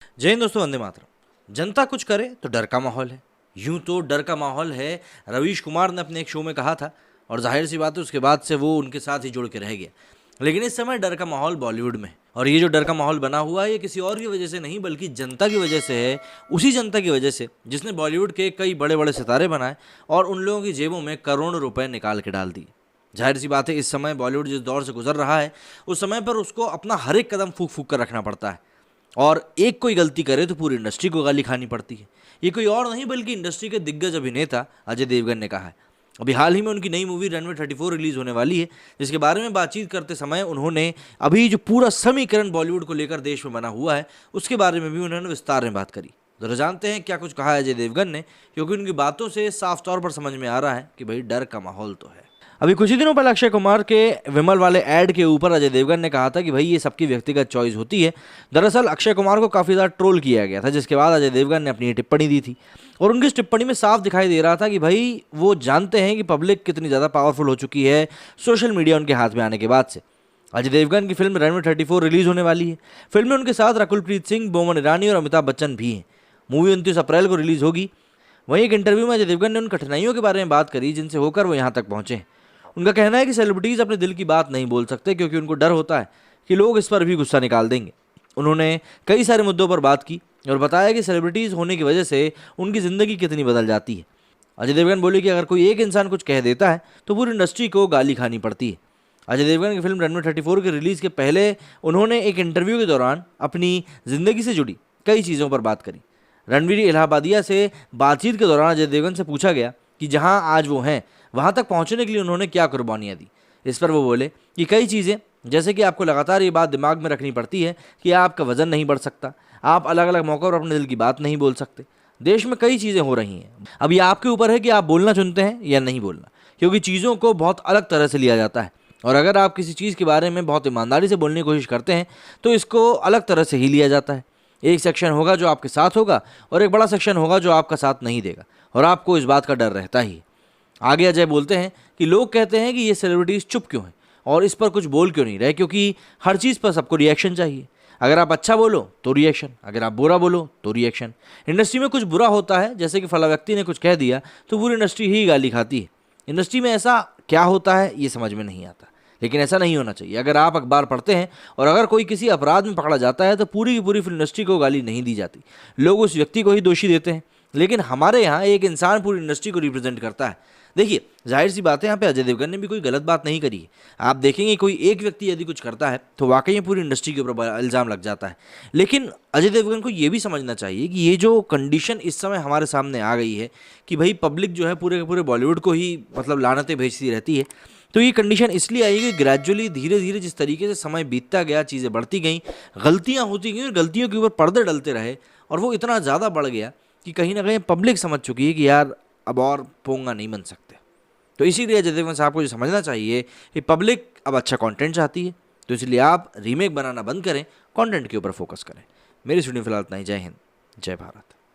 जय हिंद दोस्तों, वंदे मातरम। जनता कुछ करे तो डर का माहौल है। यूं तो डर का माहौल है, रवीश कुमार ने अपने एक शो में कहा था, और जाहिर सी बात है उसके बाद से वो उनके साथ ही जुड़ के रह गया। लेकिन इस समय डर का माहौल बॉलीवुड में है, और ये जो डर का माहौल बना हुआ है ये किसी और की वजह से नहीं बल्कि जनता की वजह से है। उसी जनता की वजह से जिसने बॉलीवुड के कई बड़े बड़े सितारे बनाए और उन लोगों की जेबों में करोड़ों रुपए निकाल के डाल दिए। जाहिर सी बात है, इस समय बॉलीवुड जिस दौर से गुजर रहा है उस समय पर उसको अपना हर एक कदम फूक फूक कर रखना पड़ता है, और एक कोई गलती करे तो पूरी इंडस्ट्री को गाली खानी पड़ती है। ये कोई और नहीं बल्कि इंडस्ट्री के दिग्गज अभिनेता अजय देवगन ने कहा है। अभी हाल ही में उनकी नई मूवी रनवे 34 रिलीज होने वाली है, जिसके बारे में बातचीत करते समय उन्होंने अभी जो पूरा समीकरण बॉलीवुड को लेकर देश में बना हुआ है उसके बारे में भी उन्होंने विस्तार में बात करी। जरा जानते हैं क्या कुछ कहा है अजय देवगन ने, क्योंकि उनकी बातों से साफ तौर पर समझ में आ रहा है कि भाई डर का माहौल तो है। अभी कुछ ही दिनों पहले अक्षय कुमार के विमल वाले ऐड के ऊपर अजय देवगन ने कहा था कि भाई ये सबकी व्यक्तिगत चॉइस होती है। दरअसल अक्षय कुमार को काफ़ी ज़्यादा ट्रोल किया गया था, जिसके बाद अजय देवगन ने अपनी टिप्पणी दी थी, और उनकी इस टिप्पणी में साफ दिखाई दे रहा था कि भाई वो जानते हैं कि पब्लिक कितनी ज़्यादा पावरफुल हो चुकी है सोशल मीडिया उनके हाथ में आने के बाद से। अजय देवगन की फिल्म रनवे 34 रिलीज होने वाली है। फिल्म में उनके साथ रकुलप्रीत सिंह, बोमन ईरानी और अमिताभ बच्चन भी हैं। मूवी 29 अप्रैल को रिलीज होगी। वहीं एक इंटरव्यू में अजय देवगन ने उन कठिनाइयों के बारे में बात करी जिनसे होकर वो यहाँ तक पहुँचे हैं। उनका कहना है कि सेलिब्रिटीज़ अपने दिल की बात नहीं बोल सकते क्योंकि उनको डर होता है कि लोग इस पर भी गुस्सा निकाल देंगे। उन्होंने कई सारे मुद्दों पर बात की और बताया कि सेलिब्रिटीज़ होने की वजह से उनकी ज़िंदगी कितनी बदल जाती है। अजय देवगन बोले कि अगर कोई एक इंसान कुछ कह देता है तो पूरी इंडस्ट्री को गाली खानी पड़ती है। अजय देवगन की फिल्म रनवे 34 के रिलीज़ के पहले उन्होंने एक इंटरव्यू के दौरान अपनी ज़िंदगी से जुड़ी कई चीज़ों पर बात करी। रणवीर इलाहाबादिया से बातचीत के दौरान अजय देवगन से पूछा गया कि जहां आज वो हैं वहां तक पहुंचने के लिए उन्होंने क्या कुर्बानियां दी। इस पर वो बोले कि कई चीज़ें, जैसे कि आपको लगातार ये बात दिमाग में रखनी पड़ती है कि आपका वजन नहीं बढ़ सकता, आप अलग अलग मौक़ों पर अपने दिल की बात नहीं बोल सकते। देश में कई चीज़ें हो रही हैं, अब ये आपके ऊपर है कि आप बोलना चुनते हैं या नहीं बोलना, क्योंकि चीज़ों को बहुत अलग तरह से लिया जाता है, और अगर आप किसी चीज़ के बारे में बहुत ईमानदारी से बोलने की कोशिश करते हैं तो इसको अलग तरह से ही लिया जाता है। एक सेक्शन होगा जो आपके साथ होगा और एक बड़ा सेक्शन होगा जो आपका साथ नहीं देगा, और आपको इस बात का डर रहता ही है। आगे अजय बोलते हैं कि लोग कहते हैं कि ये सेलिब्रिटीज़ चुप क्यों हैं और इस पर कुछ बोल क्यों नहीं रहे, क्योंकि हर चीज़ पर सबको रिएक्शन चाहिए। अगर आप अच्छा बोलो तो रिएक्शन, अगर आप बुरा बोलो तो रिएक्शन। इंडस्ट्री में कुछ बुरा होता है, जैसे कि फला व्यक्ति ने कुछ कह दिया तो पूरी इंडस्ट्री ही गाली खाती है। इंडस्ट्री में ऐसा क्या होता है ये समझ में नहीं आता, लेकिन ऐसा नहीं होना चाहिए। अगर आप अखबार पढ़ते हैं और अगर कोई किसी अपराध में पकड़ा जाता है तो पूरी की पूरी फिल्म इंडस्ट्री को गाली नहीं दी जाती, लोग उस व्यक्ति को ही दोषी देते हैं। लेकिन हमारे यहाँ एक इंसान पूरी इंडस्ट्री को रिप्रेजेंट करता है। देखिए, जाहिर सी बात है, यहाँ पे अजय देवगन ने भी कोई गलत बात नहीं करी है। आप देखेंगे कोई एक व्यक्ति यदि कुछ करता है तो वाकई में पूरी इंडस्ट्री के ऊपर इल्ज़ाम लग जाता है। लेकिन अजय देवगन को ये भी समझना चाहिए कि ये जो कंडीशन इस समय हमारे सामने आ गई है कि भाई पब्लिक जो है पूरे के पूरे बॉलीवुड को ही मतलब लानतें भेजती रहती है, तो ये कंडीशन इसलिए आई कि ग्रेजुअली धीरे धीरे जिस तरीके से समय बीतता गया, चीज़ें बढ़ती गई, गलतियाँ होती गई और गलतियों के ऊपर पर्दे डलते रहे, और वो इतना ज़्यादा बढ़ गया कि कहीं ना कहीं पब्लिक समझ चुकी है कि यार अब और पोंगा नहीं बन सकते। तो इसीलिए अजय देवगन साहब को ये समझना चाहिए कि पब्लिक अब अच्छा कंटेंट चाहती है, तो इसलिए आप रीमेक बनाना बंद करें, कंटेंट के ऊपर फोकस करें। मेरी स्टूडियो फिलहाल इतना ही। जय हिंद, जय भारत।